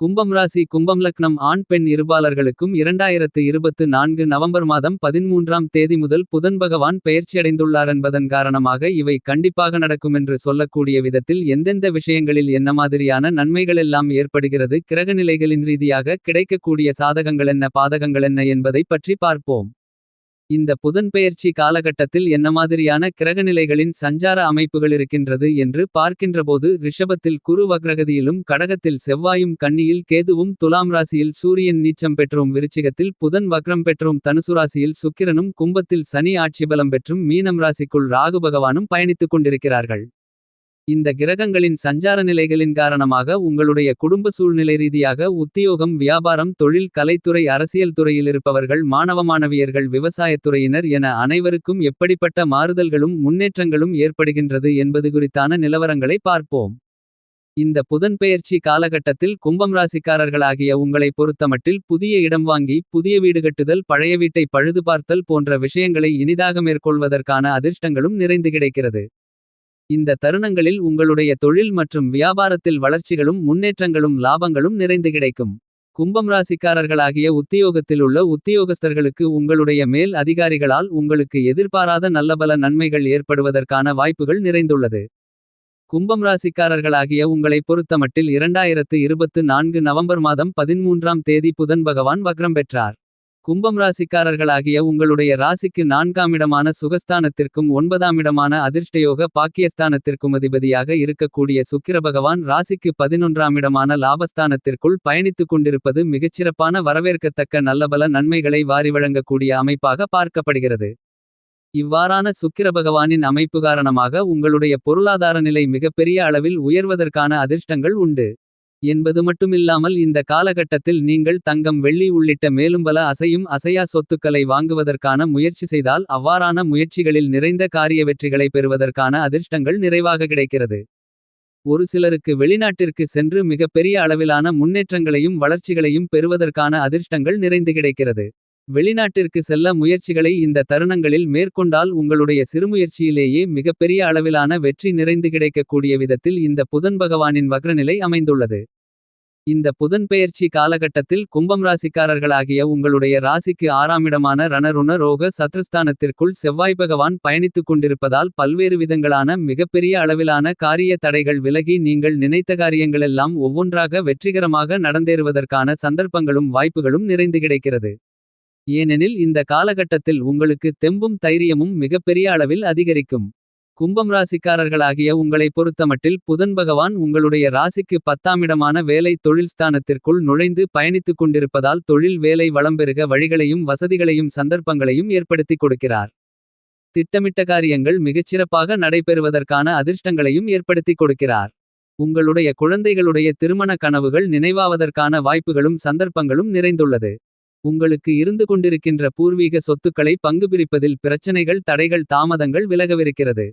கும்பம் ராசி கும்பம் லக்னம் ஆண் பெண் இருபாலர்களுக்கும் 2024 நவம்பர் மாதம் 13ஆம் தேதி முதல் புதன் பகவான் பெயர்ச்சியடைந்துள்ளாரென்பதன் காரணமாக இவை கண்டிப்பாக நடக்குமென்று சொல்லக்கூடிய விதத்தில் எந்தெந்த விஷயங்களில் என்ன மாதிரியான நன்மைகளெல்லாம் ஏற்படுகிறது, கிரகநிலைகளின் ரீதியாக கிடைக்கக்கூடிய சாதகங்களென்ன பாதகங்களென்ன என்பதைப் பற்றி பார்ப்போம். இந்த புதன்பெயர்ச்சி காலகட்டத்தில் என்ன மாதிரியான கிரகநிலைகளின் சஞ்சார அமைப்புகளிருக்கின்றது என்று பார்க்கின்றபோது, ரிஷபத்தில் குரு வக்ரகதியிலும் கடகத்தில் செவ்வாயும் கன்னியில் கேதுவும் துலாம் ராசியில் சூரியன் நீச்சம் பெற்றும் விருச்சிகத்தில் புதன் வக்ரம் பெற்றும் தனுசு ராசியில் சுக்கிரனும் கும்பத்தில் சனி ஆட்சிபலம் பெற்றும் மீனம் ராசிக்குள் ராகு பகவானும் பயணித்துக் கொண்டிருக்கிறார்கள். இந்த கிரகங்களின் சஞ்சார நிலைகளின் காரணமாக உங்களுடைய குடும்ப சூழ்நிலை ரீதியாக உத்தியோகம், வியாபாரம், தொழில், கலைத்துறை, அரசியல் துறையில் இருப்பவர்கள், மாணவ மாணவியர்கள், விவசாயத்துறையினர் என அனைவருக்கும் எப்படிப்பட்ட மாறுதல்களும் முன்னேற்றங்களும் ஏற்படுகின்றது என்பது குறித்தான நிலவரங்களை பார்ப்போம். இந்த புதன்பெயர்ச்சி காலகட்டத்தில் கும்பம் ராசிக்காரர்களாகிய உங்களை பொறுத்தமட்டில் புதிய இடம் வாங்கி புதிய வீடு கட்டுதல், பழைய வீட்டை பழுதுபார்த்தல் போன்ற விஷயங்களை இனிதாக மேற்கொள்வதற்கான அதிர்ஷ்டங்களும் நிறைந்து கிடைக்கிறது. இந்த தருணங்களில் உங்களுடைய தொழில் மற்றும் வியாபாரத்தில் வளர்ச்சிகளும் முன்னேற்றங்களும் லாபங்களும் நிறைந்து கிடைக்கும். கும்பம் ராசிக்காரர்களாகிய உத்தியோகத்தில் உள்ள உத்தியோகஸ்தர்களுக்கு உங்களுடைய மேல் அதிகாரிகளால் உங்களுக்கு எதிர்பாராத நல்லபல நன்மைகள் ஏற்படுவதற்கான வாய்ப்புகள் நிறைந்துள்ளது. கும்பம் ராசிக்காரர்களாகிய உங்களை பொறுத்தமட்டில் 2024 நவம்பர் மாதம் 13ஆம் தேதி புதன் பகவான் வக்ரம் பெற்றார். கும்பம் ராசிக்காரர்களாகிய உங்களுடைய ராசிக்கு 4ஆம் இடமான சுகஸ்தானத்திற்கும் 9ஆம் இடமான அதிர்ஷ்டயோக பாக்கியஸ்தானத்திற்கும் அதிபதியாக இருக்கக்கூடிய சுக்கிர பகவான் ராசிக்கு 11ஆம் இடமான லாபஸ்தானத்திற்குள் பயணித்துக் கொண்டிருப்பது மிகச்சிறப்பான வரவேற்கத்தக்க நல்லபல நன்மைகளை வாரி வழங்கக்கூடிய அமைப்பாக பார்க்கப்படுகிறது. இவ்வாறான சுக்கிர பகவானின் அமைப்பு காரணமாக உங்களுடைய பொருளாதார நிலை மிகப்பெரிய அளவில் உயர்வதற்கான அதிர்ஷ்டங்கள் உண்டு என்பது மட்டுமில்லாமல், இந்த காலகட்டத்தில் நீங்கள் தங்கம், வெள்ளி உள்ளிட்ட மேலும் பல அசையும் அசையா சொத்துக்களை வாங்குவதற்கான முயற்சி செய்தால் அவ்வாறான முயற்சிகளில் நிறைந்த காரிய வெற்றிகளை பெறுவதற்கான அதிர்ஷ்டங்கள் நிறைவாக கிடைக்கிறது. ஒரு சிலருக்கு வெளிநாட்டிற்கு சென்று மிகப்பெரிய அளவிலான முன்னேற்றங்களையும் வளர்ச்சிகளையும் பெறுவதற்கான அதிர்ஷ்டங்கள் நிறைந்து கிடைக்கிறது. வெளிநாட்டிற்கு செல்ல முயற்சிகளை இந்த தருணங்களில் மேற்கொண்டால் உங்களுடைய சிறுமுயற்சியிலேயே மிகப்பெரிய அளவிலான வெற்றி நிறைந்து கிடைக்கக்கூடிய விதத்தில் இந்த புதன் பகவானின் வக்ரநிலை அமைந்துள்ளது. இந்த புதன்பெயர்ச்சி காலகட்டத்தில் கும்பம் ராசிக்காரர்களாகிய உங்களுடைய ராசிக்கு 6ஆம் இடமான ரணருண ரோக சத்ருஸ்தானத்திற்குள் செவ்வாய் பகவான் பயணித்துக் கொண்டிருப்பதால் பல்வேறு விதங்களான மிகப்பெரிய அளவிலான காரிய தடைகள் விலகி நீங்கள் நினைத்த காரியங்களெல்லாம் ஒவ்வொன்றாக வெற்றிகரமாக நடந்தேறுவதற்கான சந்தர்ப்பங்களும் வாய்ப்புகளும் நிறைந்து கிடைக்கிறது. ஏனெனில் இந்த காலகட்டத்தில் உங்களுக்கு தெம்பும் தைரியமும் மிகப்பெரிய அளவில் அதிகரிக்கும். கும்பம் ராசிக்காரர்களாகிய உங்களை பொறுத்தமட்டில் புதன் பகவான் உங்களுடைய ராசிக்கு 10ஆம் இடமான வேலை தொழில் ஸ்தானத்திற்குள் நுழைந்து பயணித்துக் கொண்டிருப்பதால் தொழில், வேலை வளம்பெருக வழிகளையும் வசதிகளையும் சந்தர்ப்பங்களையும் ஏற்படுத்திக் கொடுக்கிறார். திட்டமிட்ட காரியங்கள் மிகச்சிறப்பாக நடைபெறுவதற்கான அதிர்ஷ்டங்களையும் ஏற்படுத்திக் கொடுக்கிறார். உங்களுடைய குழந்தைகளுடைய திருமண கனவுகள் நினைவாவதற்கான வாய்ப்புகளும் சந்தர்ப்பங்களும் நிறைந்துள்ளது. உங்களுக்கு இருந்து கொண்டிருக்கின்ற பூர்வீக சொத்துக்களை பங்கு பிரிப்பதில் பிரச்சனைகள், தடைகள், தாமதங்கள் விலகவிருக்கிறது.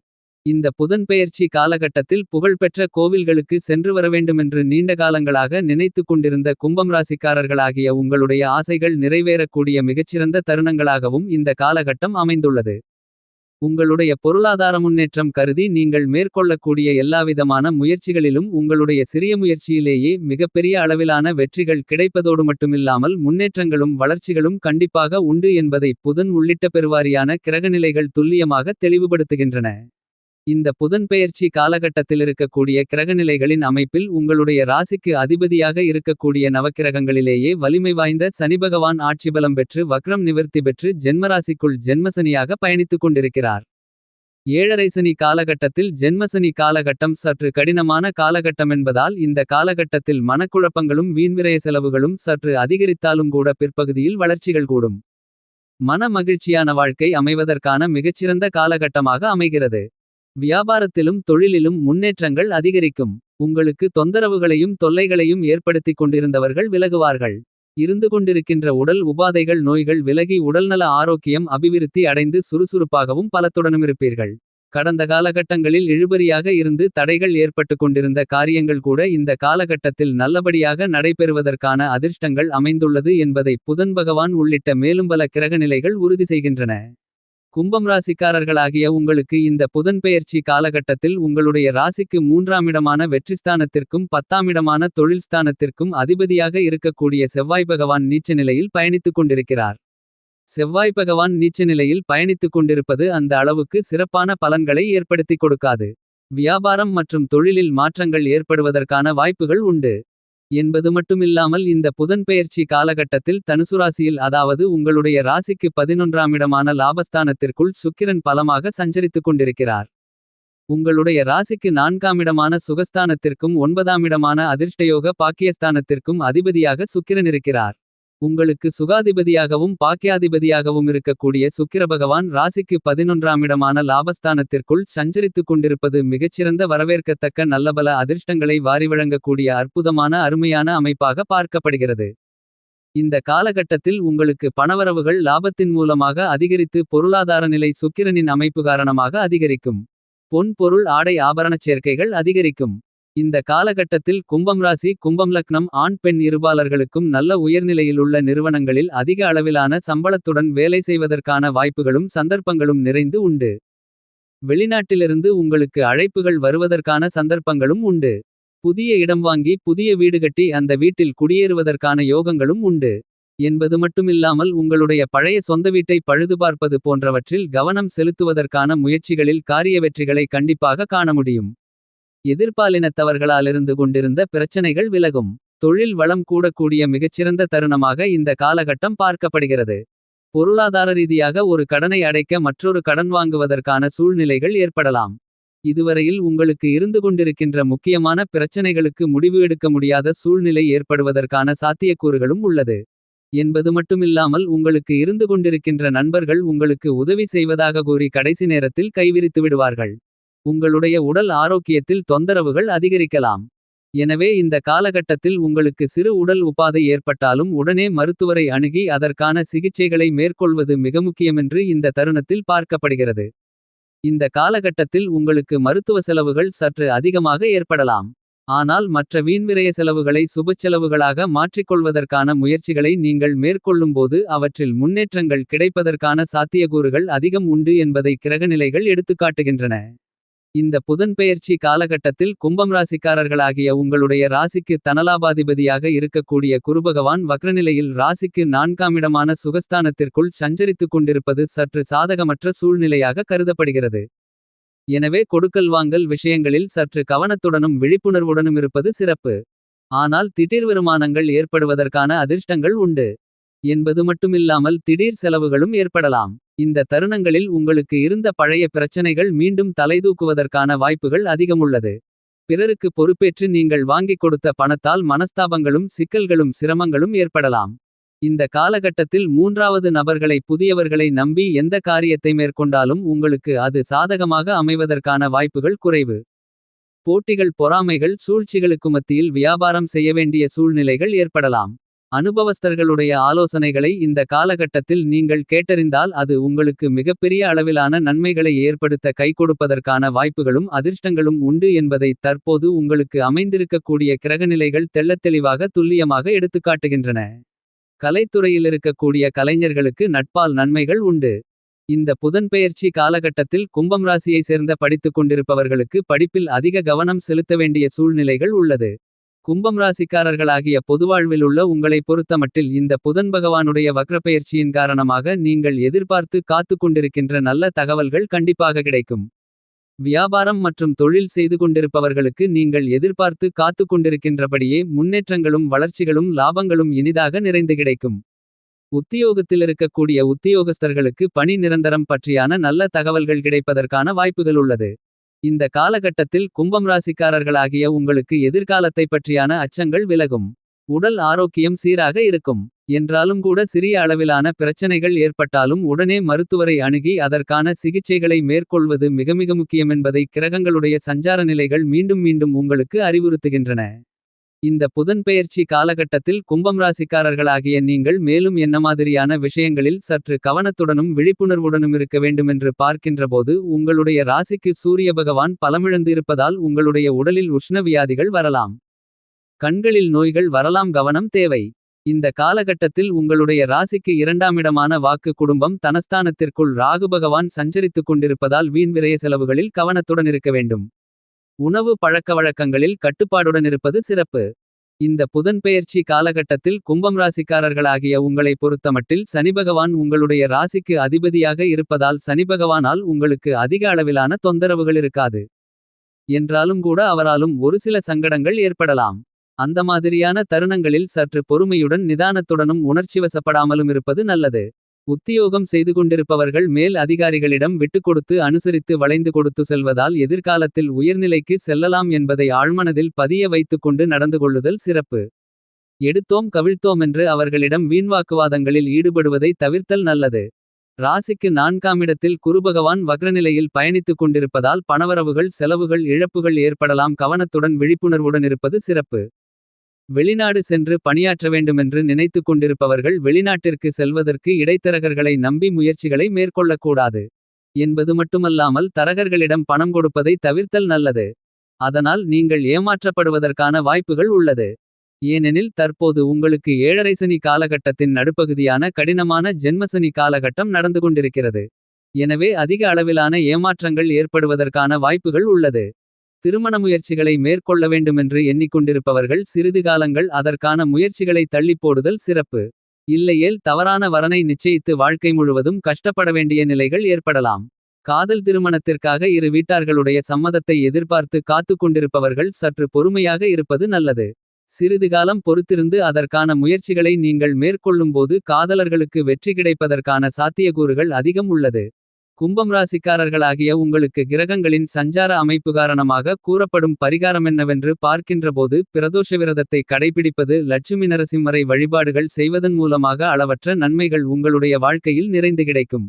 இந்த புதன்பெயர்ச்சி காலகட்டத்தில் புகழ்பெற்ற கோவில்களுக்கு சென்று வரவேண்டுமென்று நீண்ட காலங்களாக நினைத்துக் கொண்டிருந்த கும்பம் ராசிக்காரர்களாகிய உங்களுடைய ஆசைகள் நிறைவேறக்கூடிய மிகச்சிறந்த தருணங்களாகவும் இந்த காலகட்டம் அமைந்துள்ளது. உங்களுடைய பொருளாதார முன்னேற்றம் கருதி நீங்கள் மேற்கொள்ளக்கூடிய எல்லாவிதமான முயற்சிகளிலும் உங்களுடைய சிறிய முயற்சியிலேயே மிகப்பெரிய அளவிலான வெற்றிகள் கிடைப்பதோடு மட்டுமில்லாமல் முன்னேற்றங்களும் வளர்ச்சிகளும் கண்டிப்பாக உண்டு என்பதை புதன் உள்ளிட்ட பெருவாரியான கிரகநிலைகள் துல்லியமாக தெளிவுபடுத்துகின்றன. இந்த புதன்பெயர்ச்சி காலகட்டத்திலிருக்கக்கூடிய கிரகநிலைகளின் அமைப்பில் உங்களுடைய ராசிக்கு அதிபதியாக இருக்கக்கூடிய நவக்கிரகங்களிலேயே வலிமை வாய்ந்த சனிபகவான் ஆட்சிபலம் பெற்று வக்ரம் நிவர்த்தி பெற்று ஜென்மராசிக்குள் ஜென்மசனியாக பயணித்துக் கொண்டிருக்கிறார். 7.5 சனி காலகட்டத்தில் ஜென்மசனி காலகட்டம் சற்று கடினமான காலகட்டமென்பதால் இந்த காலகட்டத்தில் மனக்குழப்பங்களும் வீண்விரய செலவுகளும் சற்று அதிகரித்தாலும் கூட பிற்பகுதியில் வளர்ச்சிகள் கூடும். மன மகிழ்ச்சியான வாழ்க்கை அமைவதற்கான மிகச்சிறந்த காலகட்டமாக அமைகிறது. வியாபாரத்திலும் தொழிலிலும் முன்னேற்றங்கள் அதிகரிக்கும். உங்களுக்கு தொந்தரவுகளையும் தொல்லைகளையும் ஏற்படுத்திக் கொண்டிருந்தவர்கள் விலகுவார்கள். இருந்து கொண்டிருக்கின்ற உடல் உபாதைகள், நோய்கள் விலகி உடல்நல ஆரோக்கியம் அபிவிருத்தி அடைந்து சுறுசுறுப்பாகவும் பலத்துடனுமிருப்பீர்கள். கடந்த காலகட்டங்களில் இழுபறியாக இருந்து தடைகள் ஏற்பட்டு கொண்டிருந்த காரியங்கள் கூட இந்த காலகட்டத்தில் நல்லபடியாக நடைபெறுவதற்கான அதிர்ஷ்டங்கள் அமைந்துள்ளது என்பதை புதன் பகவான் உள்ளிட்ட மேலும் பல கிரகநிலைகள் உறுதி செய்கின்றன. கும்பம் ராசிக்காரர்களாகிய உங்களுக்கு இந்த புதன்பெயர்ச்சி காலகட்டத்தில் உங்களுடைய ராசிக்கு 3ஆம் இடமான வெற்றிஸ்தானத்திற்கும் 10ஆம் இடமான தொழில்ஸ்தானத்திற்கும் அதிபதியாக இருக்கக்கூடிய செவ்வாய் பகவான் நீச்ச நிலையில் பயணித்துக் கொண்டிருக்கிறார். செவ்வாய் பகவான் நீச்ச நிலையில் பயணித்துக் கொண்டிருப்பது அந்த அளவுக்கு சிறப்பான பலன்களை ஏற்படுத்திக் கொடுக்காது. வியாபாரம் மற்றும் தொழிலில் மாற்றங்கள் ஏற்படுவதற்கான வாய்ப்புகள் உண்டு என்பது மட்டுமில்லாமல் இந்த புதன்பெயர்ச்சி காலகட்டத்தில் தனுசு ராசியில், அதாவது உங்களுடைய ராசிக்கு 11ஆம் இடமான லாபஸ்தானத்திற்குள் சுக்கிரன் பலமாக சஞ்சரித்துக் கொண்டிருக்கிறார். உங்களுடைய ராசிக்கு 4ஆம் இடமான சுகஸ்தானத்திற்கும் 9ஆம் இடமான அதிர்ஷ்டயோக பாக்கியஸ்தானத்திற்கும் அதிபதியாக சுக்கிரன் இருக்கிறார். உங்களுக்கு சுகாதிபதியாகவும் பாக்கியாதிபதியாகவும் இருக்கக்கூடிய சுக்கிர பகவான் ராசிக்கு 11ஆம் இடமான லாபஸ்தானத்திற்குள் சஞ்சரித்துக் கொண்டிருப்பது மிகச்சிறந்த வரவேற்கத்தக்க நல்லபல அதிர்ஷ்டங்களை வாரி வழங்கக்கூடிய அற்புதமான அருமையான அமைப்பாக பார்க்கப்படுகிறது. இந்த காலகட்டத்தில் உங்களுக்கு பணவரவுகள் லாபத்தின் மூலமாக அதிகரித்து பொருளாதார நிலை சுக்கிரனின் அமைப்பு காரணமாக அதிகரிக்கும். பொன் பொருள் ஆடை ஆபரணச் சேர்க்கைகள் அதிகரிக்கும். இந்த காலகட்டத்தில் கும்பம் ராசி கும்பம் லக்னம் ஆண் பெண் இருபாலர்களுக்கும் நல்ல உயர்நிலையிலுள்ள நிறுவனங்களில் அதிக அளவிலான சம்பளத்துடன் வேலை செய்வதற்கான வாய்ப்புகளும் சந்தர்ப்பங்களும் நிறைந்து உண்டு. வெளிநாட்டிலிருந்து உங்களுக்கு அழைப்புகள் வருவதற்கான சந்தர்ப்பங்களும் உண்டு. புதிய இடம் வாங்கி புதிய வீடு கட்டி அந்த வீட்டில் குடியேறுவதற்கான யோகங்களும் உண்டு என்பது மட்டுமில்லாமல் உங்களுடைய பழைய சொந்த வீட்டை பழுதுபார்ப்பது போன்றவற்றில் கவனம் செலுத்துவதற்கான முயற்சிகளில் காரிய வெற்றிகளை கண்டிப்பாக காண முடியும். எதிர்பாலினத்தவர்களாலிருந்து கொண்டிருந்த பிரச்சனைகள் விலகும். தொழில் வளம் கூடக்கூடிய மிகச்சிறந்த தருணமாக இந்த காலகட்டம் பார்க்கப்படுகிறது. பொருளாதார ரீதியாக ஒரு கடனை அடைக்க மற்றொரு கடன் வாங்குவதற்கான சூழ்நிலைகள் ஏற்படலாம். இதுவரையில் உங்களுக்கு இருந்து கொண்டிருக்கின்ற முக்கியமான பிரச்சனைகளுக்கு முடிவு எடுக்க முடியாத சூழ்நிலை ஏற்படுவதற்கான சாத்தியக்கூறுகளும் உள்ளது என்பது மட்டுமில்லாமல் உங்களுக்கு இருந்து கொண்டிருக்கின்ற நண்பர்கள் உங்களுக்கு உதவி செய்வதாக கூறி கடைசி நேரத்தில் கைவிரித்து விடுவார்கள். உங்களுடைய உடல் ஆரோக்கியத்தில் தொந்தரவுகள் அதிகரிக்கலாம். எனவே இந்த காலகட்டத்தில் உங்களுக்கு சிறு உடல் உபாதை ஏற்பட்டாலும் உடனே மருத்துவரை அணுகி அதற்கான சிகிச்சைகளை மேற்கொள்வது மிக முக்கியமென்று இந்த தருணத்தில் பார்க்கப்படுகிறது. இந்த காலகட்டத்தில் உங்களுக்கு மருத்துவ செலவுகள் சற்று அதிகமாக ஏற்படலாம். ஆனால் மற்ற வீண்விரய செலவுகளை சுபச்செலவுகளாக மாற்றிக்கொள்வதற்கான முயற்சிகளை நீங்கள் மேற்கொள்ளும்போது அவற்றில் முன்னேற்றங்கள் கிடைப்பதற்கான சாத்தியக்கூறுகள் அதிகம் உண்டு என்பதை கிரகநிலைகள் எடுத்துக்காட்டுகின்றன. இந்த புதன்பெயர்ச்சி காலகட்டத்தில் கும்பம் ராசிக்காரர்களாகிய உங்களுடைய ராசிக்கு தனலாபாதிபதியாக இருக்கக்கூடிய குருபகவான் வக்ரநிலையில் ராசிக்கு 4ஆம் இடமான சுகஸ்தானத்திற்குள் சஞ்சரித்துக் கொண்டிருப்பது சற்று சாதகமற்ற சூழ்நிலையாக கருதப்படுகிறது. எனவே கொடுக்கல் வாங்கல் விஷயங்களில் சற்று கவனத்துடனும் விழிப்புணர்வுடனும் இருப்பது சிறப்பு. ஆனால் திடீர் வருமானங்கள் ஏற்படுவதற்கான அதிர்ஷ்டங்கள் உண்டு என்பது மட்டுமில்லாமல் திடீர் செலவுகளும் ஏற்படலாம். இந்த தருணங்களில் உங்களுக்கு இருந்த பழைய பிரச்சனைகள் மீண்டும் தலைதூக்குவதற்கான வாய்ப்புகள் அதிகமுள்ளது. பிறருக்கு பொறுப்பேற்று நீங்கள் வாங்கிக் கொடுத்த பணத்தால் மனஸ்தாபங்களும் சிக்கல்களும் சிரமங்களும் ஏற்படலாம். இந்த காலகட்டத்தில் 3வது நபர்களை புதியவர்களை நம்பி எந்த காரியத்தை மேற்கொண்டாலும் உங்களுக்கு அது சாதகமாக அமைவதற்கான வாய்ப்புகள் குறைவு. போட்டிகள் பொறாமைகள் சூழ்ச்சிகளுக்கு மத்தியில் வியாபாரம் செய்ய வேண்டிய சூழ்நிலைகள் ஏற்படலாம். அனுபவஸ்தர்களுடைய ஆலோசனைகளை இந்த காலகட்டத்தில் நீங்கள் கேட்டறிந்தால் அது உங்களுக்கு மிகப்பெரிய அளவிலான நன்மைகளை ஏற்படுத்த கைகொடுப்பதற்கான வாய்ப்புகளும் அதிர்ஷ்டங்களும் உண்டு என்பதை தற்போது உங்களுக்கு அமைந்திருக்கக்கூடிய கிரகநிலைகள் தெள்ளத்தெளிவாக துல்லியமாக எடுத்துக்காட்டுகின்றன. கலைத்துறையில் இருக்கக்கூடிய கலைஞர்களுக்கு நட்பால் நன்மைகள் உண்டு. இந்த புதன்பெயர்ச்சி காலகட்டத்தில் கும்பம் ராசியை சேர்ந்த படித்துக் கொண்டிருப்பவர்களுக்கு படிப்பில் அதிக கவனம் செலுத்த வேண்டிய சூழ்நிலைகள் உள்ளது. கும்பம் ராசிக்காரர்களாகிய பொதுவாழ்வில் உள்ள உங்களை பொறுத்தமட்டில் இந்த புதன் பகவானுடைய வக்ரப்பெயர்ச்சியின் காரணமாக நீங்கள் எதிர்பார்த்து காத்து கொண்டிருக்கின்ற நல்ல தகவல்கள் கண்டிப்பாக கிடைக்கும். வியாபாரம் மற்றும் தொழில் செய்து கொண்டிருப்பவர்களுக்கு நீங்கள் எதிர்பார்த்து காத்து கொண்டிருக்கின்றபடியே முன்னேற்றங்களும் வளர்ச்சிகளும் லாபங்களும் இனிதாக நிறைந்து கிடைக்கும். உத்தியோகத்தில் இருக்கக்கூடிய உத்தியோகஸ்தர்களுக்கு பணி நிரந்தரம் பற்றியான நல்ல தகவல்கள் கிடைப்பதற்கான வாய்ப்புகள் உள்ளது. இந்த காலகட்டத்தில் கும்பம் ராசிக்காரர்களாகிய உங்களுக்கு எதிர்காலத்தை பற்றியான அச்சங்கள் விலகும். உடல் ஆரோக்கியம் சீராக இருக்கும் என்றாலும் கூட சிறிய அளவிலான பிரச்சனைகள் ஏற்பட்டாலும் உடனே மருத்துவரை அணுகி அதற்கான சிகிச்சைகளை மேற்கொள்வது மிக மிக முக்கியமென்பதை கிரகங்களுடைய சஞ்சார நிலைகள் மீண்டும் மீண்டும் உங்களுக்கு அறிவுறுத்துகின்றன. இந்த புதன்பெயர்ச்சி காலகட்டத்தில் கும்பம் ராசிக்காரர்களாகிய நீங்கள் மேலும் என்ன மாதிரியான விஷயங்களில் சற்று கவனத்துடனும் விழிப்புணர்வுடனும் இருக்க வேண்டுமென்று பார்க்கின்றபோது உங்களுடைய ராசிக்கு சூரிய பகவான் பலமிழந்து இருப்பதால் உங்களுடைய உடலில் உஷ்ண வியாதிகள் வரலாம். கண்களில் நோய்கள் வரலாம், கவனம் தேவை. இந்த காலகட்டத்தில் உங்களுடைய ராசிக்கு இரண்டாமிடமான வாக்கு குடும்பம் தனஸ்தானத்திற்குள் ராகு பகவான் சஞ்சரித்துக் கொண்டிருப்பதால் வீண் விரய செலவுகளில் கவனத்துடன் இருக்க வேண்டும். உணவு பழக்கவழக்கங்களில் கட்டுப்பாடுடன் இருப்பது சிறப்பு. இந்த புதன்பெயர்ச்சி காலகட்டத்தில் கும்பம் ராசிக்காரர்களாகிய உங்களை பொறுத்தமட்டில் சனிபகவான் உங்களுடைய ராசிக்கு அதிபதியாக இருப்பதால் சனிபகவானால் உங்களுக்கு அதிக அளவிலான தொந்தரவுகள் இருக்காது. என்றாலும் கூட அவராலும் ஒரு சில சங்கடங்கள் ஏற்படலாம். அந்த மாதிரியான தருணங்களில் சற்று பொறுமையுடன் நிதானத்துடனும் உணர்ச்சிவசப்படாமலும் இருப்பது நல்லது. உத்தியோகம் செய்து கொண்டிருப்பவர்கள் மேல் அதிகாரிகளிடம் விட்டுக்கொடுத்து அனுசரித்து வளைந்து கொடுத்து செல்வதால் எதிர்காலத்தில் உயர்நிலைக்கு செல்லலாம் என்பதை ஆழ்மனதில் பதிய வைத்துக்கொண்டு நடந்து கொள்ளுதல் சிறப்பு. எடுத்தோம் கவிழ்த்தோமென்று அவர்களிடம் வீண்வாக்குவாதங்களில் ஈடுபடுவதை தவிர்த்தல் நல்லது. ராசிக்கு 4ஆமிடத்தில் குருபகவான் வக்ரநிலையில் பயணித்துக் கொண்டிருப்பதால் பணவரவுகள் செலவுகள் இழப்புகள் ஏற்படலாம். கவனத்துடன் விழிப்புணர்வுடன் இருப்பது சிறப்பு. வெளிநாடு சென்று பணியாற்ற வேண்டுமென்று நினைத்துக் கொண்டிருப்பவர்கள் வெளிநாட்டிற்கு செல்வதற்கு இடைத்தரகர்களை நம்பி முயற்சிகளை மேற்கொள்ளக்கூடாது. என்பது மட்டுமல்லாமல் தரகர்களிடம் பணம் கொடுப்பதை தவிர்த்தல் நல்லது. அதனால் நீங்கள் ஏமாற்றப்படுவதற்கான வாய்ப்புகள் உள்ளது. ஏனெனில் தற்போது உங்களுக்கு ஏழரைசனி காலகட்டத்தின் நடுப்பகுதியான கடினமான ஜென்மசனி காலகட்டம் நடந்து கொண்டிருக்கிறது. எனவே அதிக அளவிலான ஏமாற்றங்கள் ஏற்படுவதற்கான வாய்ப்புகள் உள்ளது. திருமண முயற்சிகளை மேற்கொள்ள வேண்டுமென்று எண்ணிக்கொண்டிருப்பவர்கள் சிறிது காலங்கள் அதற்கான முயற்சிகளை தள்ளிப்போடுதல் சிறப்பு. இல்லையேல் தவறான வரனை நிச்சயித்து வாழ்க்கை முழுவதும் கஷ்டப்பட வேண்டிய நிலைகள் ஏற்படலாம். காதல் திருமணத்திற்காக இரு வீட்டார்களுடைய சம்மதத்தை எதிர்பார்த்து காத்துக் கொண்டிருப்பவர்கள் சற்று பொறுமையாக இருப்பது நல்லது. சிறிது காலம் பொறுத்திருந்து அதற்கான முயற்சிகளை நீங்கள் மேற்கொள்ளும்போது காதலர்களுக்கு வெற்றி கிடைப்பதற்கான சாத்தியக்கூறுகள் அதிகம் உள்ளது. கும்பம் ராசிக்காரர்களாகிய உங்களுக்கு கிரகங்களின் சஞ்சார அமைப்பு காரணமாக கூறப்படும் பரிகாரமென்னவென்று பார்க்கின்றபோது பிரதோஷ விரதத்தை கடைபிடிப்பது லட்சுமி நரசிம்மரை வழிபாடுகள் செய்வதன் மூலமாக அளவற்ற நன்மைகள் உங்களுடைய வாழ்க்கையில் நிறைந்து கிடைக்கும்.